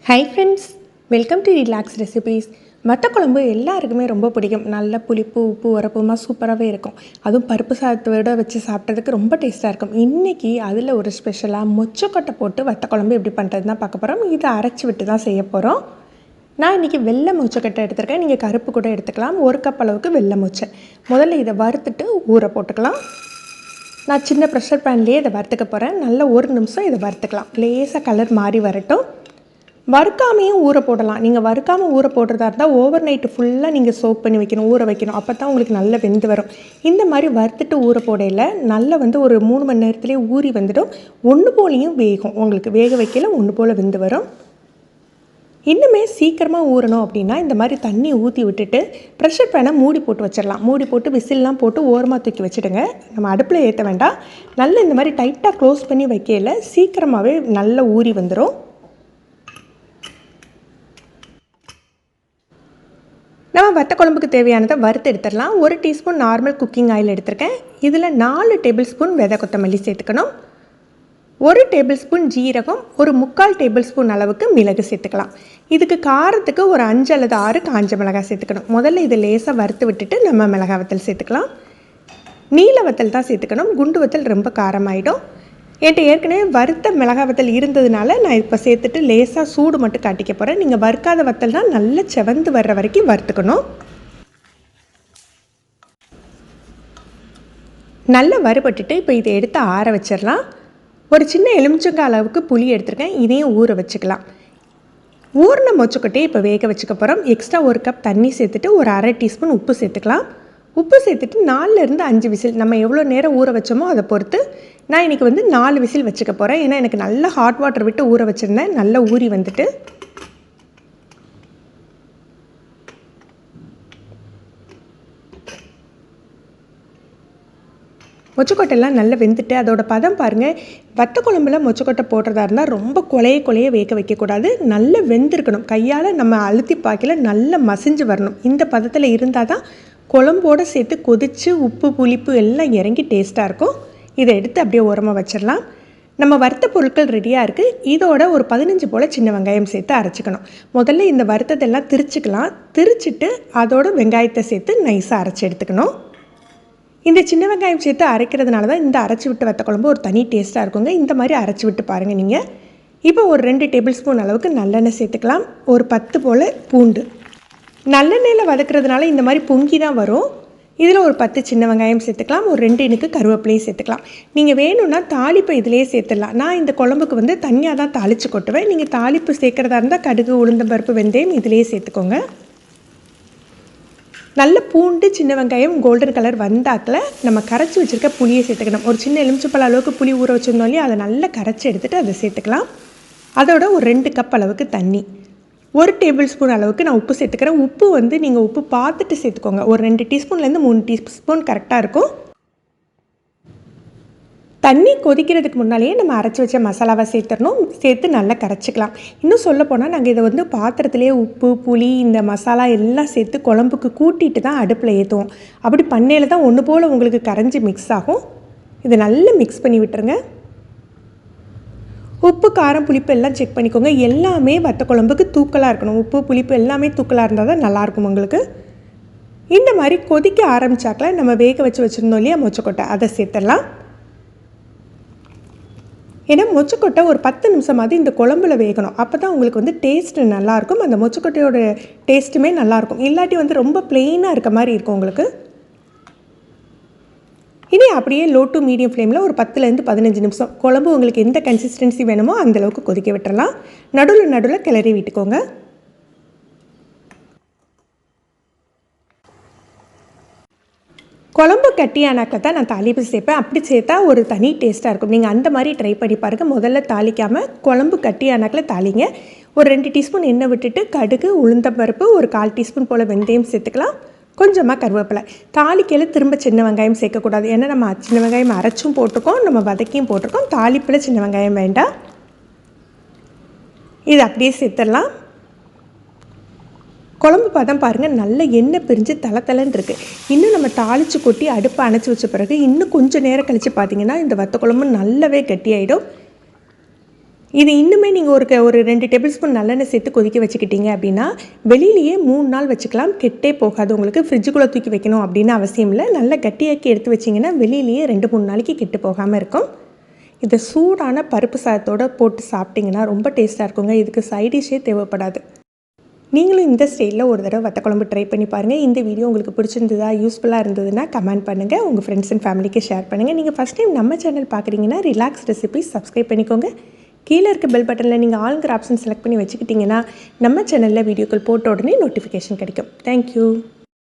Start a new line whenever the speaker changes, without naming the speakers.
Hi friends, welcome to relax recipes. வத்தக்குழம்பு எல்லாருக்குமே ரொம்ப பிடிக்கும். நல்ல புளிப்பு உப்பு உரப்புமா சூப்பராகவே இருக்கும். அதுவும் பருப்பு சாதத்தோட வச்சு சாப்பிட்றதுக்கு ரொம்ப டேஸ்ட்டாக இருக்கும். இன்றைக்கி அதில் ஒரு ஸ்பெஷலாக மொச்சக்கொட்டை போட்டு வத்தக்குழம்பு எப்படி பண்ணுறது தான் பார்க்க போகிறோம். இதை அரைச்சி விட்டு தான் செய்ய போகிறோம். நான் இன்றைக்கி வெள்ளை மொச்சக்கொட்டை எடுத்துருக்கேன். நீங்கள் கருப்பு கூட எடுத்துக்கலாம். 1 கப் அளவுக்கு வெள்ளை மொச்சை. முதல்ல இதை வறுத்துட்டு ஊற போட்டுக்கலாம். நான் சின்ன ப்ரெஷர் பேன்லேயே இதை வறுத்துக்க போகிறேன். நல்ல 1 நிமிஷம் இதை வறுத்துக்கலாம். லேசாக கலர் மாறி வரட்டும். வறுக்காமையும் ஊற போடலாம். நீங்கள் வறுக்காமல் ஊற போடுறதா இருந்தால் ஓவர் நைட்டு ஃபுல்லாக நீங்கள் சோக் பண்ணி வைக்கணும், ஊற வைக்கணும். அப்போ தான் உங்களுக்கு நல்ல வெந்து வரும். இந்த மாதிரி வறுத்துட்டு ஊற போடையில் நல்லா ஒரு 3 மணி நேரத்துலேயே ஊறி வந்துடும். ஒன்று போலையும் வேகும். உங்களுக்கு வேக வைக்கல ஒன்று போல் வெந்து வரும். இன்னுமே சீக்கிரமாக ஊறணும் அப்படின்னா இந்த மாதிரி தண்ணி ஊற்றி விட்டுட்டு ப்ரெஷர் பேனை மூடி போட்டு வச்சிடலாம். மூடி போட்டு விசில்லாம் போட்டு ஓரமாக தூக்கி வச்சுடுங்க. நம்ம அடுப்பில் ஏற்ற வேண்டாம். நல்லா இந்த மாதிரி டைட்டாக க்ளோஸ் பண்ணி வைக்கல சீக்கிரமாகவே நல்லா ஊறி வந்துடும். நம்ம வத்தக்குழம்புக்கு தேவையானதை வறுத்து எடுத்துடலாம். 1 டீஸ்பூன் நார்மல் குக்கிங் ஆயில் எடுத்திருக்கேன். இதில் 4 டேபிள் ஸ்பூன் விதை கொத்தமல்லி சேர்த்துக்கணும். 1 டேபிள் ஸ்பூன் ஜீரகம், 1/4 டேபிள் ஸ்பூன் அளவுக்கு மிளகு சேர்த்துக்கலாம். இதுக்கு காரத்துக்கு ஒரு 5 அல்லது 6 காஞ்ச மிளகாய் சேர்த்துக்கணும். முதல்ல இதை லேசாக வறுத்து விட்டுட்டு நம்ம மிளகாய் வத்தல் சேர்த்துக்கலாம். நீல வத்தல் தான் சேர்த்துக்கணும். குண்டு வத்தல் ரொம்ப காரமாயிடும். என்கிட்ட ஏற்கனவே வறுத்த மிளகாய் வத்தல் இருந்ததுனால நான் இப்போ சேர்த்துட்டு லேசாக சூடு மட்டும் காட்டிக்க போகிறேன். நீங்கள் வறுக்காத வத்தல்னால் நல்லா செவந்து வர்ற வரைக்கும் வறுத்துக்கணும். நல்லா வறுபட்டுட்டு இப்போ இதை எடுத்து ஆற வச்சிடலாம். ஒரு சின்ன எலுமிச்சங்காய் அளவுக்கு புளி எடுத்துருக்கேன். இதையும் ஊற வச்சுக்கலாம். ஊறின மொச்சக்கொட்டையை இப்போ வேக வச்சுக்க போகிறோம். எக்ஸ்ட்ரா 1 கப் தண்ணி சேர்த்துட்டு ஒரு 1/2 டீஸ்பூன் உப்பு சேர்த்துக்கலாம். உப்பு சேர்த்துட்டு 4லேருந்து 5 விசில் நம்ம எவ்வளோ நேரம் ஊற வச்சோமோ அதை பொறுத்து நான் இன்றைக்கி 4 விசில் வச்சுக்க போகிறேன். ஏன்னா எனக்கு நல்லா ஹாட் வாட்டர் விட்டு ஊற வச்சுருந்தேன். நல்லா ஊறி வந்துட்டு மொச்சக்கொட்டைலாம் நல்லா வெந்துட்டு அதோட பதம் பாருங்கள். வத்தக்குழம்புல மொச்சக்கொட்டை போடுறதா இருந்தால் ரொம்ப கொலைய வேக வைக்கக்கூடாது. நல்லா வெந்திருக்கணும். கையால் நம்ம அழுத்தி பாக்கில் நல்லா மசிஞ்சு வரணும். இந்த பதத்தில் இருந்தால் தான் குழம்போடு சேர்த்து கொதித்து உப்பு புளிப்பு எல்லாம் இறங்கி டேஸ்ட்டாக இருக்கும். இதை எடுத்து அப்படியே ஓரமாக வச்சிடலாம். நம்ம வறுத்த பொருட்கள் ரெடியாக இருக்குது. இதோட ஒரு 15 போல் சின்ன வெங்காயம் சேர்த்து அரைச்சிக்கணும். முதல்ல இந்த வறுத்ததெல்லாம் திரிச்சிக்கலாம். திரிச்சிட்டு அதோட வெங்காயத்தை சேர்த்து நைஸாக அரைச்சி எடுத்துக்கணும். இந்த சின்ன வெங்காயம் சேர்த்து அரைக்கிறதுனால தான் இந்த அரைச்சி விட்டு வத்த குழம்பு ஒரு தனி டேஸ்ட்டாக இருக்குங்க. இந்த மாதிரி அரைச்சி விட்டு பாருங்கள் நீங்கள். இப்போ ஒரு 2 டேபிள் ஸ்பூன் அளவுக்கு நல்லெண்ணெய் சேர்த்துக்கலாம். ஒரு 10 போல் பூண்டு. நல்லெண்ணெயில் வதக்கிறதுனால இந்த மாதிரி பொங்கி தான் வரும். இதில் ஒரு 10 சின்ன வெங்காயம் சேர்த்துக்கலாம். ஒரு 2 இனுக்கு கருவேப்பிலையும் சேர்த்துக்கலாம். நீங்கள் வேணும்னா தாளிப்பை இதிலேயே சேர்த்துடலாம். நான் இந்த குழம்புக்கு தனியாக தான் தாளித்து கொட்டுவேன். நீங்கள் தாளிப்பு சேர்க்குறதா இருந்தால் கடுகு, உளுந்தம்பருப்பு, வெந்தயம் இதிலேயே சேர்த்துக்கோங்க. நல்ல பூண்டு சின்ன வெங்காயம் கோல்டன் கலர் வந்தாக்கில் நம்ம கரைச்சி வச்சுருக்க புளியை சேர்த்துக்கணும். ஒரு சின்ன எலுமிச்சப்பழ அளவுக்கு புளி ஊற வச்சுருந்தோம் இல்லையா, அதை நல்லா கரைச்சி எடுத்துகிட்டு அதை சேர்த்துக்கலாம். அதோட ஒரு 2 கப் அளவுக்கு தண்ணி, 1 டேபிள் ஸ்பூன் அளவுக்கு நான் உப்பு சேர்த்துக்கிறேன். உப்பு நீங்கள் உப்பு பார்த்துட்டு சேர்த்துக்கோங்க. ஒரு 2 டீஸ்பூன்லேருந்து 3 டீஸ்பூன் கரெக்டாக இருக்கும். தண்ணி கொதிக்கிறதுக்கு முன்னாலேயே நம்ம அரைச்சி வச்ச மசாலாவை சேர்த்துடணும். சேர்த்து நல்லா கரைச்சிக்கலாம். இன்னும் சொல்லப்போனால் நாங்கள் இதை பாத்திரத்திலே உப்பு புளி இந்த மசாலா எல்லாம் சேர்த்து குழம்புக்கு கூட்டிகிட்டு தான் அடுப்பில் ஏற்றுவோம். அப்படி பண்ணையில் தான் ஒன்று போல் உங்களுக்கு கரைஞ்சி மிக்ஸ் ஆகும். இதை நல்லா மிக்ஸ் பண்ணி விட்டுருங்க. உப்பு காரம் புளிப்பு எல்லாம் செக் பண்ணிக்கோங்க. எல்லாமே வத்த குழம்புக்கு தூக்கலாக இருக்கணும். உப்பு புளிப்பு எல்லாமே தூக்கலாக இருந்தால் தான் நல்லாயிருக்கும் உங்களுக்கு. இந்த மாதிரி கொதிக்க ஆரம்பித்தாக்கில் நம்ம வேக வச்சுருந்தோம் இல்லையா மொச்சக்கொட்டை, அதை சேர்த்துடலாம். ஏன்னா மொச்சக்கொட்டை ஒரு 10 நிமிஷமாவது இந்த குழம்புல வேகணும். அப்போ தான் உங்களுக்கு டேஸ்ட்டு நல்லாயிருக்கும். அந்த மொச்சக்கொட்டையோட டேஸ்ட்டுமே நல்லாயிருக்கும். இல்லாட்டி ரொம்ப ப்ளெயினாக இருக்க மாதிரி இருக்கும் உங்களுக்கு. இனி அப்படியே லோ டு மீடியம் ஃப்ளேமில் ஒரு 10லேருந்து 15 நிமிஷம் குழம்பு உங்களுக்கு எந்த கன்சிஸ்டன்சி வேணுமோ அந்தளவுக்கு கொதிக்க விட்டுறலாம். நடுவில் கிளறி விட்டுக்கோங்க. குழம்பு கட்டியானாக்கில் தான் நான் தாளிப்பு சேர்ப்பேன். அப்படி சேர்த்தா ஒரு தனி டேஸ்ட்டாக இருக்கும். நீங்கள் அந்த மாதிரி ட்ரை பண்ணி பாருங்கள். முதல்ல தாளிக்காமல் குழம்பு கட்டியானாக்கில் தாளிங்க. ஒரு 2 டீஸ்பூன் எண்ணெய் விட்டுட்டு கடுகு, உளுந்தம்பருப்பு, ஒரு 1/4 டீஸ்பூன் போல் வெந்தயம் சேர்த்துக்கலாம். கொஞ்சமாக கருவேப்பிலை. தாளிக்கையில் திரும்ப சின்ன வெங்காயம் சேர்க்கக்கூடாது. ஏன்னா நம்ம சின்ன வெங்காயம் அரைச்சும் போட்டிருக்கோம், நம்ம வதக்கியும் போட்டிருக்கோம். தாளிப்பில் சின்ன வெங்காயம் வேண்டாம். இது அப்படியே சேர்த்துடலாம். குழம்பு பதம் பாருங்கள், நல்ல எண்ணெய் பிரிஞ்சு தளன்னு இருக்குது. இன்னும் நம்ம தாளித்து கொட்டி அடுப்பை அணைச்சி வச்ச பிறகு இன்னும் கொஞ்சம் நேரம் கழித்து பார்த்திங்கன்னா இந்த வத்த குழம்பு நல்லாவே கட்டியாயிடும். இது இன்னுமே நீங்கள் ஒரு 2 டேபிள் ஸ்பூன் நல்லெண்ணெய் சேர்த்து கொதிக்க வச்சுக்கிட்டீங்க அப்படின்னா வெளியிலேயே 3 நாள் வச்சுக்கலாம், கெட்டே போகாது. உங்களுக்கு ஃப்ரிட்ஜுக்குள்ளே தூக்கி வைக்கணும் அப்படின்னு அவசியம் இல்லை. நல்லா கட்டியாக்கி எடுத்து வச்சிங்கன்னா வெளியிலேயே 2-3 நாளைக்கு கெட்டு போகாமல் இருக்கும். இதை சூடான பருப்பு சாதத்தோடு போட்டு சாப்பிட்டிங்கன்னா ரொம்ப டேஸ்ட்டாக இருக்குங்க. இதுக்கு சைடிஷே தேவைப்படாது. நீங்களும் இந்த ஸ்டைலில் ஒரு தடவை வத்த குழம்பு ட்ரை பண்ணி பாருங்கள். இந்த வீடியோ உங்களுக்கு பிடிச்சிருந்ததா, யூஸ்ஃபுல்லாக இருந்ததுன்னா கமெண்ட் பண்ணுங்கள், உங்கள் ஃப்ரெண்ட்ஸ் அண்ட் ஃபேமிலிக்கு ஷேர் பண்ணுங்கள். நீங்கள் ஃபஸ்ட் டைம் நம்ம சேனல் பார்க்குறீங்கன்னா ரிலாக்ஸ் ரெசிபீஸ் சப்ஸ்கிரைப் பண்ணிக்கோங்க. கீழே இருக்க பெல் பட்டனில் நீங்கள் ஆளுங்கிற ஆப்ஷன் செலக்ட் பண்ணி வச்சுக்கிட்டிங்கன்னா நம்ம சேனலில் வீடியோக்கள் போட்ட உடனே நோட்டிஃபிகேஷன் கிடைக்கும். தேங்க்யூ.